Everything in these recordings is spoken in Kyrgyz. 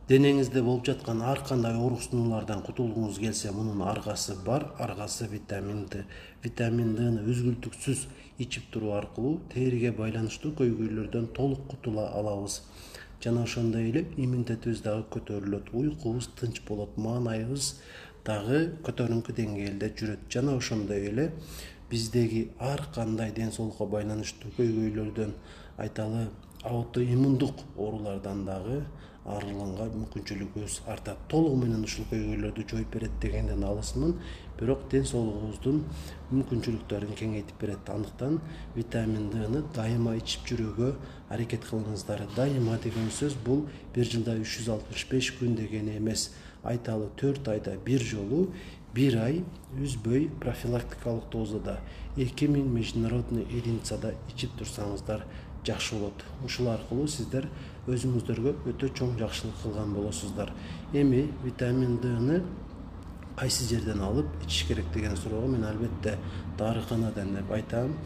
Денеңизде болуп жаткан ар кандай ооруксунуулардан кутулгуңуз келсе, мунун аргасы бар. Аргасы витамин Д. Витамин Д'ны үзгүлтүксүз ичип туруу аркылуу териге байланыштуу көйгөйлөрдөн толук кутула алабыз. Жана ошондой эле иммунитетибиз дагы көтөрүлөт, уйкубуз тынч болот, маанайыбыз дагы көтөрүңкү деңгээлде жүрөт. Жана ошондой эле биздеги ар кандай ден соолукка байланыштуу көйгөйлөрдөн, айталы аутоиммундук оорулардан дагы арылганга мүмкүнчүлүгүбүз артат. Толугу менен ушул көйгөйлөрдү жоюп берет дегенден алысмын, бирок ден соолугубуздун мүмкүнчүлүктөрүн кеңейтип берет. Андыктан витамин Д'ны дайыма ичип жүрүүгө аракет кылыңыздар. Дайыма деген сөз бул 1 жылда 365 күн дегени эмес. Айталы 4 айда бир жолу 1 ай үзбөй профилактикалык дозада 2000 международный единицада ичип турсаңыздар жакшы болот. Ушул аркылуу сиздер өзүңүздөргө өтө чоң жакшылык кылган болосуздар. Эми витамин Д'ны кайсы жерден алып ичиш керек деген суроого мен албетте дарыканадан деп айтам.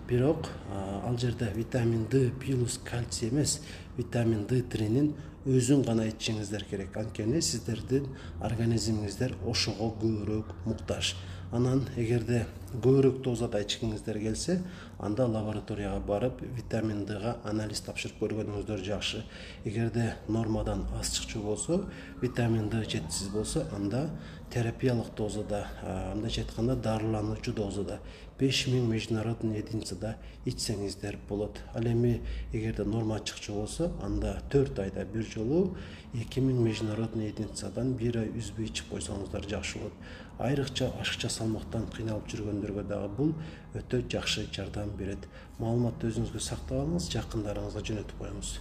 Бирок ал жерде витамин Д плюс кальций эмес, витамин D3-нин өзүн гана ичишиңиздер керек. Анткени сиздердин организмиңиздер ошого көбүрөөк муктаж. Анан эгерде көбүрөөк дозада ичкиңиздер келсе, анда лабораторияга барып витамин Д'га анализ тапшырып көргөнүңүздөр жакшы. Эгерде нормадан аз чыкчу болсо, витамин Д жетишсиз болсо, анда терапиялык дозада, мындайча айтканда дарылануучу дозада 5000 международный единицада ичсеңиздер болот. Ал эми эгерде норма чыкчу болсо, анда 4 айда бир жолу 2000 международный единицадан 1 ай үзбөй ичип койсоңуздар жакшы болот. Айрыкча ашыкча салмактан кыйналып жүргөндөргө дагы бул өтө жакшы жардам берет. Маалыматты өзүңүзгө сактап алыңыз, жакындарыңызга жөнөтүп коюңуз.